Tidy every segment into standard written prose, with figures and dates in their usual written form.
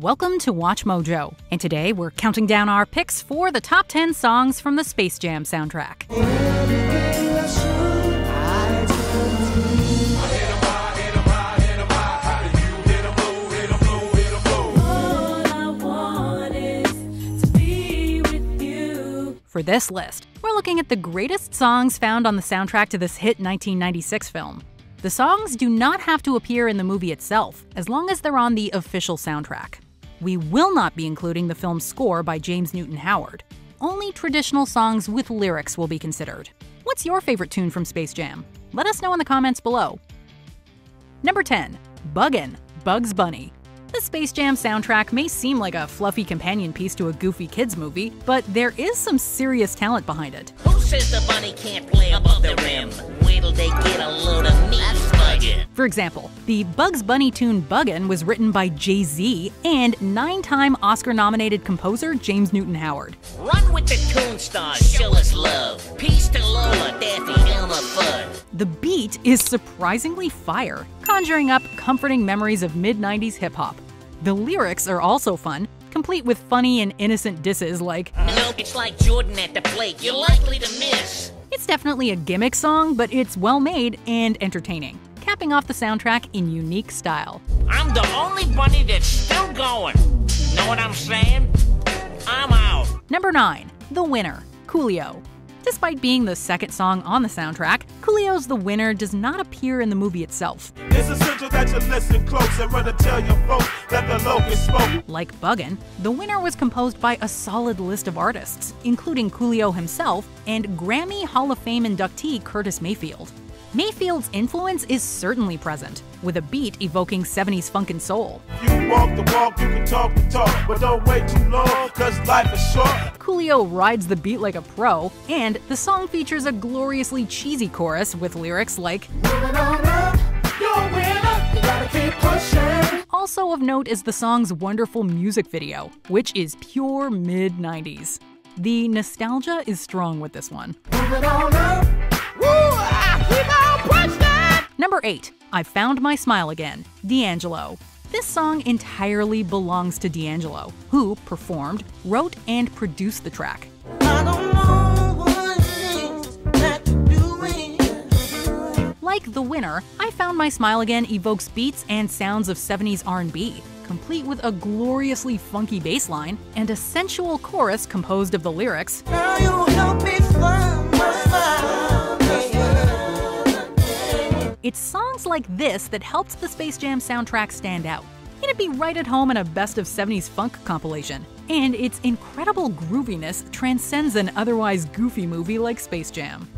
Welcome to Watch Mojo, and today we're counting down our picks for the top 10 songs from the Space Jam soundtrack. For this list, we're looking at the greatest songs found on the soundtrack to this hit 1996 film. The songs do not have to appear in the movie itself, as long as they're on the official soundtrack. We will not be including the film's score by James Newton Howard. Only traditional songs with lyrics will be considered. What's your favorite tune from Space Jam? Let us know in the comments below. Number 10. Buggin', Bugs Bunny. The Space Jam soundtrack may seem like a fluffy companion piece to a goofy kids movie, but there is some serious talent behind it. Who says the bunny can't play above the rim? Wait till they get a load of me. That's Buggin'. For example, the Bugs Bunny tune Buggin' was written by Jay-Z and 9-time Oscar-nominated composer James Newton Howard. Run with the tune stars, show us love. Peace to Lola, Daffy, Elmer Fudd. The beat is surprisingly fire, conjuring up comforting memories of mid-90s hip-hop. The lyrics are also fun, complete with funny and innocent disses like, Nope, it's like Jordan at the plate. You're likely to miss. It's definitely a gimmick song, but it's well-made and entertaining, capping off the soundtrack in unique style. I'm the only bunny that's still going. Know what I'm saying? I'm out. Number 9. The Winner, Coolio. Despite being the second song on the soundtrack, Coolio's The Winner does not appear in the movie itself. It's essential that you listen close and run to tell your folks that the locust spoke. Like Buggin', The Winner was composed by a solid list of artists, including Coolio himself and Grammy Hall of Fame inductee Curtis Mayfield. Mayfield's influence is certainly present, with a beat evoking 70s funk and soul. You can walk the walk, you can talk the talk, but don't wait too long, cause life is short. Coolio rides the beat like a pro, and the song features a gloriously cheesy chorus with lyrics like, Moving on up, you're a winner, you gotta keep pushing. Also of note is the song's wonderful music video, which is pure mid-90s. The nostalgia is strong with this one. Moving on up, Number 8. I Found My Smile Again, D'Angelo. This song entirely belongs to D'Angelo, who performed, wrote, and produced the track. Like The Winner, I Found My Smile Again evokes beats and sounds of 70s R&B, complete with a gloriously funky bass line and a sensual chorus composed of the lyrics, Now you help me find my smile. It's songs like this that helped the Space Jam soundtrack stand out. It'd be right at home in a best of 70s funk compilation. And its incredible grooviness transcends an otherwise goofy movie like Space Jam.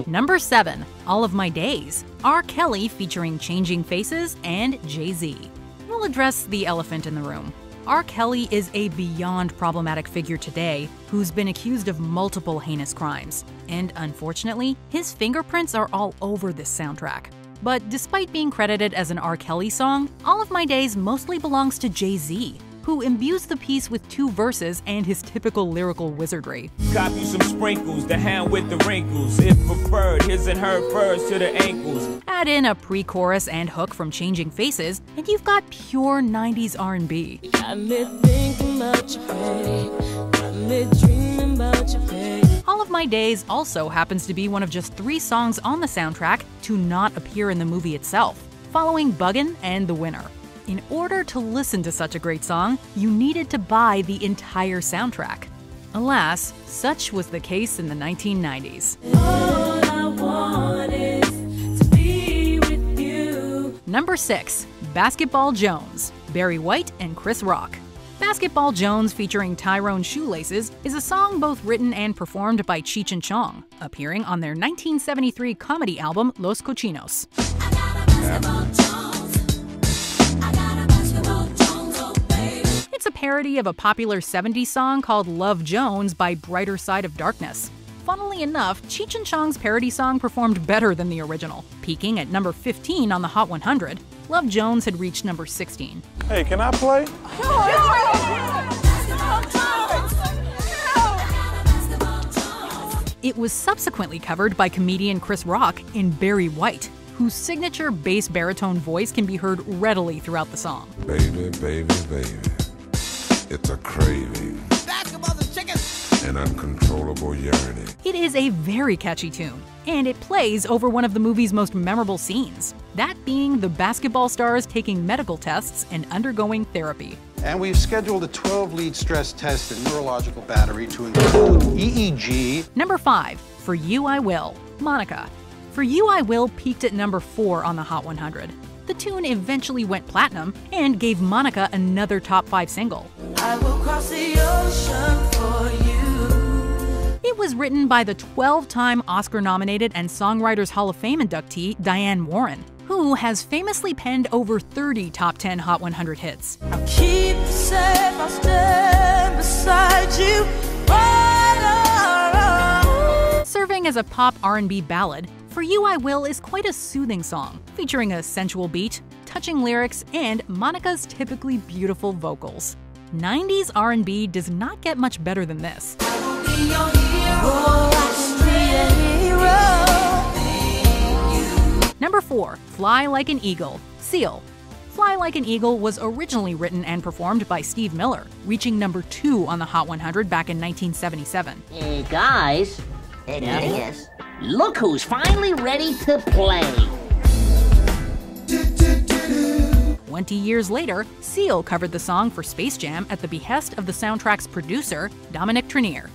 Number 7. All of My Days, R. Kelly featuring Changing Faces and Jay-Z. We'll address the elephant in the room. R. Kelly is a beyond problematic figure today who's been accused of multiple heinous crimes, and unfortunately, his fingerprints are all over this soundtrack. But despite being credited as an R. Kelly song, All of My Days mostly belongs to Jay-Z, who imbues the piece with 2 verses and his typical lyrical wizardry. Cop you some sprinkles, the hand with the wrinkles. If preferred, his and her furs to the ankles. Add in a pre-chorus and hook from Changing Faces, and you've got pure 90s R&B. Got me thinking about your babe. Got me dreaming about your babe. All of My Days also happens to be one of just 3 songs on the soundtrack to not appear in the movie itself, following Buggin' and The Winner. In order to listen to such a great song, you needed to buy the entire soundtrack. Alas, such was the case in the 1990s. All I want is to be with you. Number 6. Basketball Jones, Barry White and Chris Rock. Basketball Jones featuring Tyrone Shoelaces is a song both written and performed by Cheech and Chong, appearing on their 1973 comedy album Los Cochinos. It's a parody of a popular 70s song called Love Jones by Brighter Side of Darkness. Funnily enough, Cheech and Chong's parody song performed better than the original, peaking at number 15 on the Hot 100. Love Jones had reached number 16. Hey, can I play? It was subsequently covered by comedian Chris Rock in Barry White, whose signature bass baritone voice can be heard readily throughout the song. Baby, baby, baby, it's a craving, an uncontrollable yearning. It is a very catchy tune, and it plays over one of the movie's most memorable scenes, that being the basketball stars taking medical tests and undergoing therapy. And we've scheduled a 12-lead stress test and neurological battery to include EEG. Number 5, For You I Will, Monica. For You I Will peaked at number 4 on the Hot 100. The tune eventually went platinum and gave Monica another top 5 single. I will cross the ocean for you. It was written by the 12-time Oscar-nominated and Songwriters Hall of Fame inductee Diane Warren, who has famously penned over 30 top 10 Hot 100 hits. I'll keep you safe, I'll stand beside you. Serving as a pop R&B ballad, For You I Will is quite a soothing song, featuring a sensual beat, touching lyrics, and Monica's typically beautiful vocals. 90s R&B does not get much better than this. I will be your hero, I can be a hero. Number 4, Fly Like an Eagle, Seal. Fly Like an Eagle was originally written and performed by Steve Miller, reaching number 2 on the Hot 100 back in 1977. Hey guys, yes. Look who's finally ready to play. 20 years later, Seal covered the song for Space Jam at the behest of the soundtrack's producer, Dominic Trenier.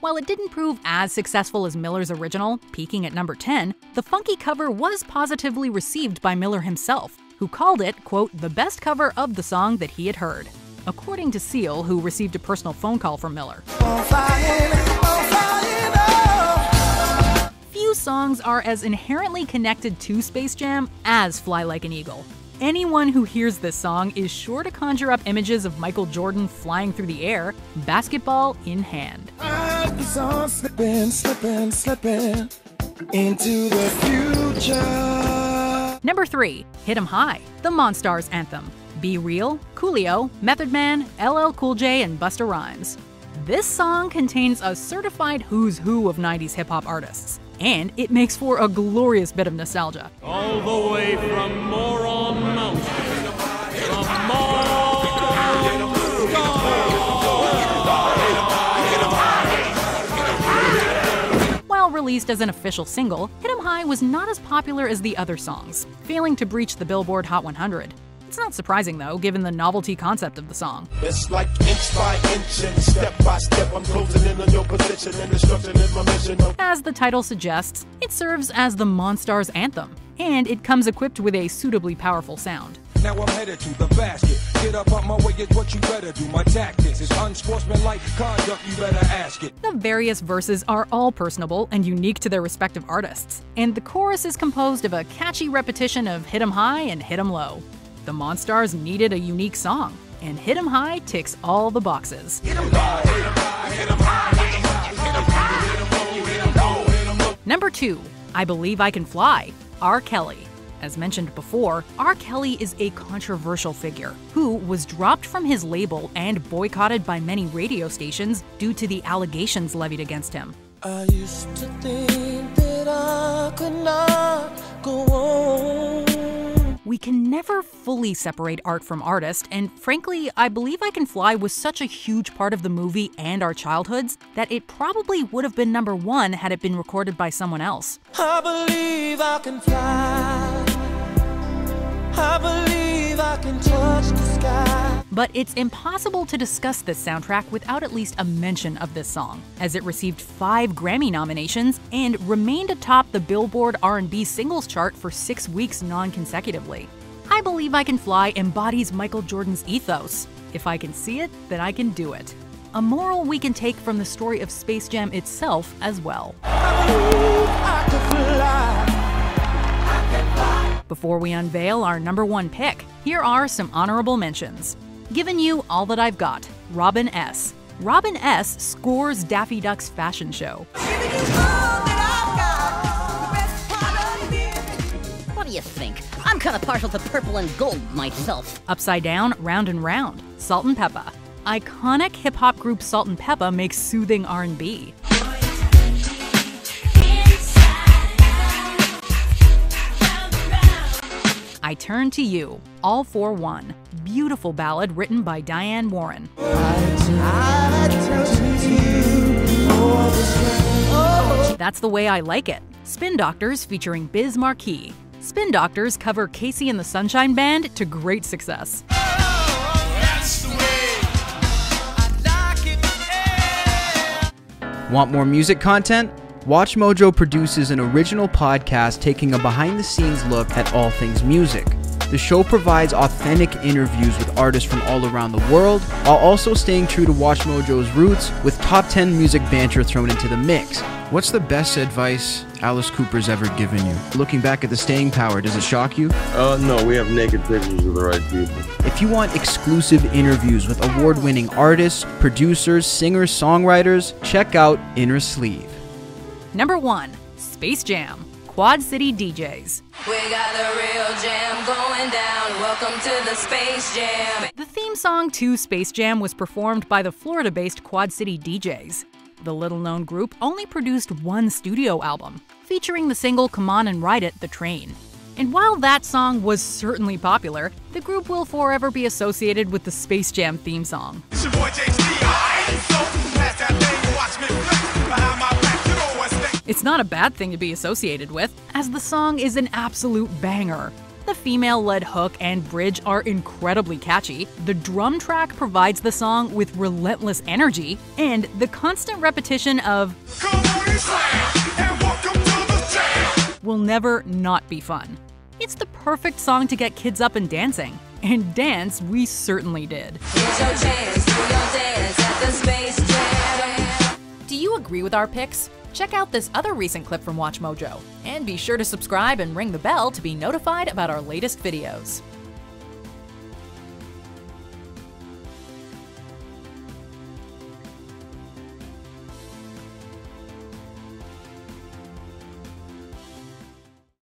While it didn't prove as successful as Miller's original, peaking at number 10, the funky cover was positively received by Miller himself, who called it, quote, the best cover of the song that he had heard. According to Seal, who received a personal phone call from Miller. Few songs are as inherently connected to Space Jam as Fly Like an Eagle. Anyone who hears this song is sure to conjure up images of Michael Jordan flying through the air, basketball in hand. Slipping, slipping, slipping into the future. Number 3, Hit 'Em High, the Monstars anthem. Be Real, Coolio, Method Man, LL Cool J, and Busta Rhymes. This song contains a certified who's who of 90s hip-hop artists, and it makes for a glorious bit of nostalgia. All the way from Moron Mountain. From While released as an official single, Hit 'Em High was not as popular as the other songs, failing to breach the Billboard Hot 100. It's not surprising, though, given the novelty concept of the song. It's like inch by inch and step by step, I'm closing in on your position and destruction is my mission. As the title suggests, it serves as the Monstars anthem, and it comes equipped with a suitably powerful sound. Now I'm headed to the basket. Get up out my way, it's what you better do. My tactics is unsportsmanlike conduct, you better ask it. The various verses are all personable and unique to their respective artists, and the chorus is composed of a catchy repetition of Hit 'Em High and Hit 'Em Low. The Monstars needed a unique song, and Hit 'Em High ticks all the boxes. Number 2, I Believe I Can Fly, R. Kelly. As mentioned before, R. Kelly is a controversial figure who was dropped from his label and boycotted by many radio stations due to the allegations levied against him. I used to think that I could not go on. We can never fully separate art from artist, and frankly, I Believe I Can Fly was such a huge part of the movie and our childhoods that it probably would have been number 1 had it been recorded by someone else. I believe I can fly. I believe I can touch the sky. But it's impossible to discuss this soundtrack without at least a mention of this song, as it received 5 Grammy nominations and remained atop the Billboard R&B singles chart for 6 weeks non-consecutively. I Believe I Can Fly embodies Michael Jordan's ethos. If I can see it, then I can do it. A moral we can take from the story of Space Jam itself as well. I believe I can fly. Before we unveil our number 1 pick, here are some honorable mentions. Giving You All That I've Got, Robin S. Robin S. scores Daffy Duck's fashion show. What do you think? I'm kind of partial to purple and gold myself. Upside Down, Round and Round, Salt and Peppa. Iconic hip-hop group Salt and Peppa makes soothing R&B. I Turn to You, All for One, beautiful ballad written by Diane Warren. That's the Way I Like It, Spin Doctors featuring Biz Markie. Spin Doctors cover Casey and the Sunshine Band to great success. Want more music content? WatchMojo produces an original podcast taking a behind-the-scenes look at all things music. The show provides authentic interviews with artists from all around the world, while also staying true to WatchMojo's roots with top 10 music banter thrown into the mix. What's the best advice Alice Cooper's ever given you? Looking back at the staying power, does it shock you? No, we have naked pictures of the right people. If you want exclusive interviews with award-winning artists, producers, singers, songwriters, check out Inner Sleeve. Number 1. Space Jam, Quad City DJs. We got the real jam going down. Welcome to the Space Jam. The theme song to Space Jam was performed by the Florida-based Quad City DJs. The little-known group only produced one studio album, featuring the single Come On and Ride It, The Train. And while that song was certainly popular, the group will forever be associated with the Space Jam theme song. It's your boy JC, so pass that thing, watch me flip behind my back, you know what's next. It's not a bad thing to be associated with, as the song is an absolute banger. The female-led hook and bridge are incredibly catchy, the drum track provides the song with relentless energy, and the constant repetition of Come on and slam, and welcome to the jam will never not be fun. It's the perfect song to get kids up and dancing. And dance we certainly did. Here's your chance, do your dance at the Space Jam. Do you agree with our picks? Check out this other recent clip from WatchMojo, and be sure to subscribe and ring the bell to be notified about our latest videos.